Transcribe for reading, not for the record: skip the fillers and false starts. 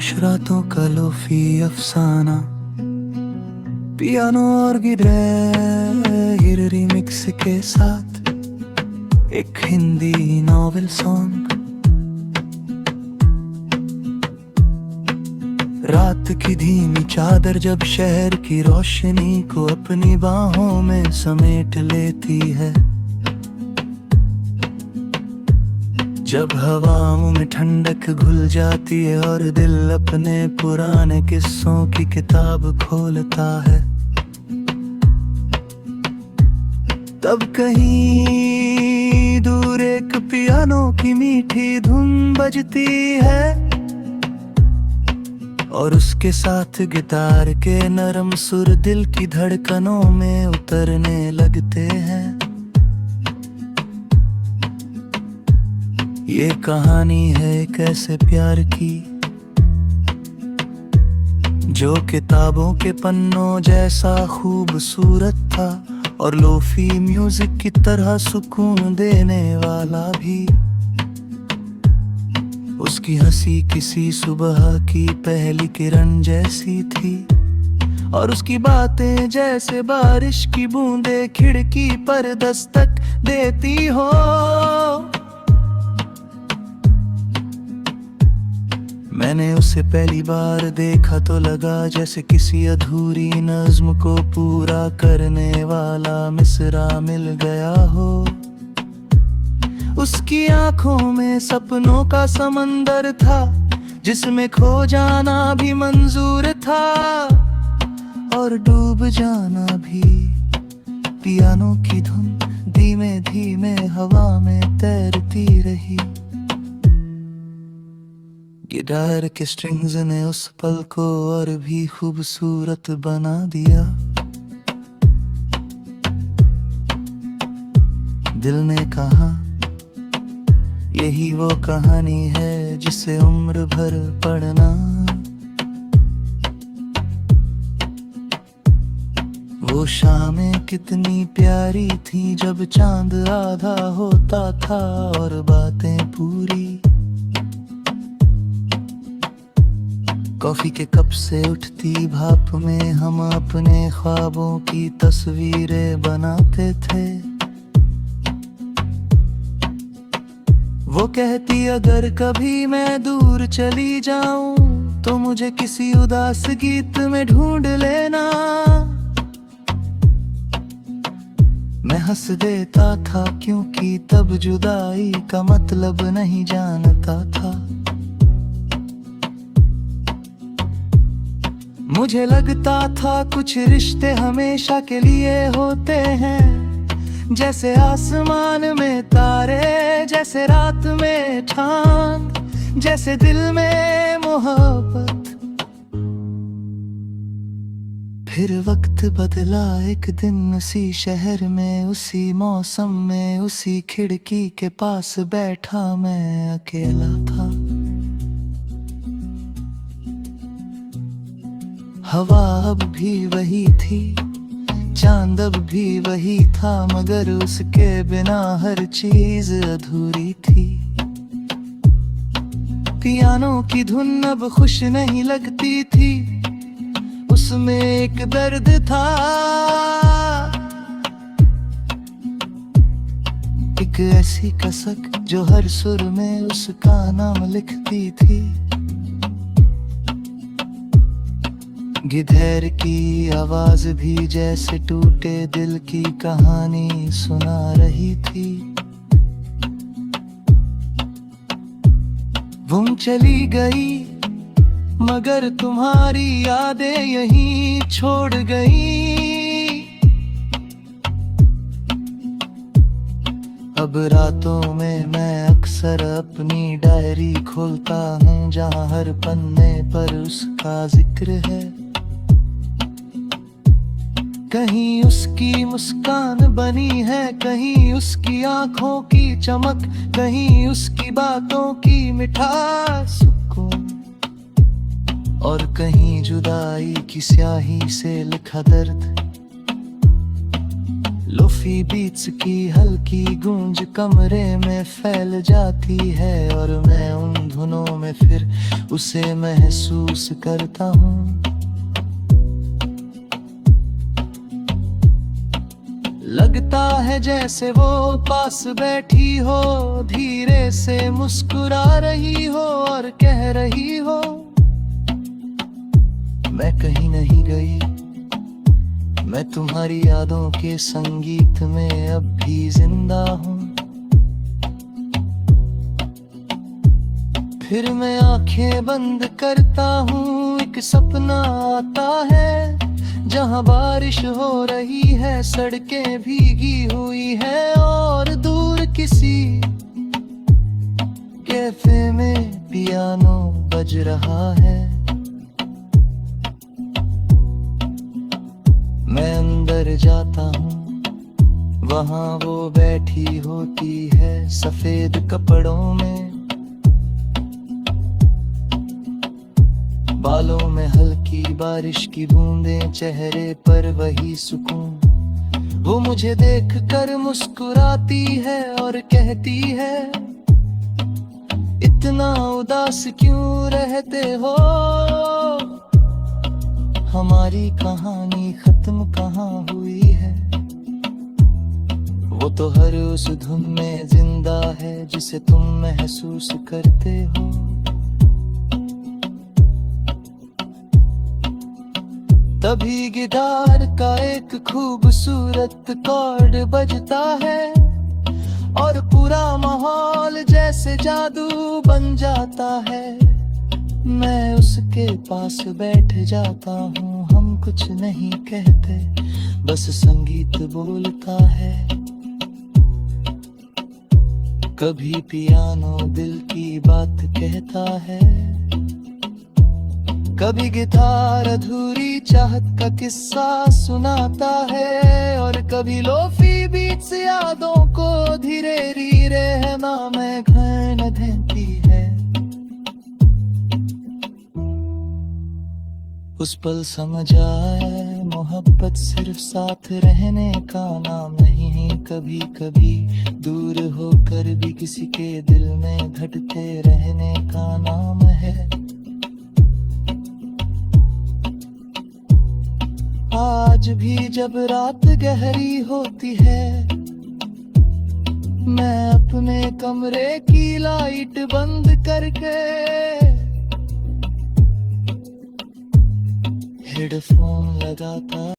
खामोश रातों का लोफी अफसाना, पियानो और गिटार रिमिक्स के साथ एक हिंदी नॉवेल सॉन्ग। रात की धीमी चादर जब शहर की रोशनी को अपनी बाहों में समेट लेती है, जब हवाओं में ठंडक घुल जाती है और दिल अपने पुराने किस्सों की किताब खोलता है, तब कहीं दूर एक पियानो की मीठी धुन बजती है और उसके साथ गिटार के नरम सुर दिल की धड़कनों में उतरने लगते हैं। ये कहानी है एक ऐसे प्यार की जो किताबों के पन्नों जैसा खूबसूरत था और लोफी म्यूजिक की तरह सुकून देने वाला भी। उसकी हंसी किसी सुबह की पहली किरण जैसी थी और उसकी बातें जैसे बारिश की बूंदें खिड़की पर दस्तक देती हो। मैंने उसे पहली बार देखा तो लगा जैसे किसी अधूरी नज्म को पूरा करने वाला मिसरा मिल गया हो। उसकी आंखों में सपनों का समंदर था जिसमें खो जाना भी मंजूर था और डूब जाना भी। पियानो की धुन धीमे धीमे हवा में तैरती रही, गिटार के स्ट्रिंग्स ने उस पल को और भी खूबसूरत बना दिया। दिल ने कहा यही वो कहानी है जिसे उम्र भर पढ़ना। वो शामें कितनी प्यारी थी जब चांद आधा होता था और बातें पूरी। कॉफी के कप से उठती भाप में हम अपने ख्वाबों की तस्वीरें बनाते थे। वो कहती अगर कभी मैं दूर चली जाऊं तो मुझे किसी उदास गीत में ढूंढ लेना। मैं हंस देता था क्योंकि तब जुदाई का मतलब नहीं जानता था। मुझे लगता था कुछ रिश्ते हमेशा के लिए होते हैं, जैसे आसमान में तारे, जैसे रात में चांद, जैसे दिल में मोहब्बत। फिर वक्त बदला एक दिन उसी शहर में, उसी मौसम में, उसी खिड़की के पास बैठा मैं अकेला था। हवा अब भी वही थी, चांद अब भी वही था, मगर उसके बिना हर चीज अधूरी थी। पियानो की धुन अब खुश नहीं लगती थी, उसमें एक दर्द था। एक ऐसी कसक जो हर सुर में उसका नाम लिखती थी। गिटार की आवाज भी जैसे टूटे दिल की कहानी सुना रही थी। वो चली गई मगर तुम्हारी यादें यहीं छोड़ गई। अब रातों में मैं अक्सर अपनी डायरी खोलता हूँ जहाँ हर पन्ने पर उसका जिक्र है। कहीं उसकी मुस्कान बनी है, कहीं उसकी आंखों की चमक, कहीं उसकी बातों की मिठास सुकून, और कहीं जुदाई की स्याही से लिखा दर्द। लोफी बीट्स की हल्की गूंज कमरे में फैल जाती है और मैं उन धुनों में फिर उसे महसूस करता हूँ। लगता है जैसे वो पास बैठी हो, धीरे से मुस्कुरा रही हो और कह रही हो, मैं कहीं नहीं गई, मैं तुम्हारी यादों के संगीत में अब भी जिंदा हूँ। फिर मैं आंखें बंद करता हूँ, एक सपना आता है जहाँ बारिश हो रही है, सड़कें भीगी हुई है और दूर किसी कैफे में पियानो बज रहा है। मैं अंदर जाता हूँ, वहाँ वो बैठी होती है सफेद कपड़ों में, बालों में हल्की बारिश की बूंदें, चेहरे पर वही सुकून। वो मुझे देखकर मुस्कुराती है और कहती है, इतना उदास क्यों रहते हो, हमारी कहानी खत्म कहाँ हुई है। वो तो हर उस धुन में जिंदा है जिसे तुम महसूस करते हो। तभी गिटार का एक खूबसूरत कॉर्ड बजता है और पूरा माहौल जैसे जादू बन जाता है। मैं उसके पास बैठ जाता हूँ, हम कुछ नहीं कहते, बस संगीत बोलता है। कभी पियानो दिल की बात कहता है, कभी गिटार अधूरी चाहत का किस्सा सुनाता है और कभी लोफी बीट्स यादों को धीरे धीरे रहना में घन देती है। उस पल समझ आए मोहब्बत सिर्फ साथ रहने का नाम नहीं, कभी कभी दूर होकर भी किसी के दिल में धड़कते रहने का नाम है। आज भी जब रात गहरी होती है, मैं अपने कमरे की लाइट बंद करके हेडफोन लगाता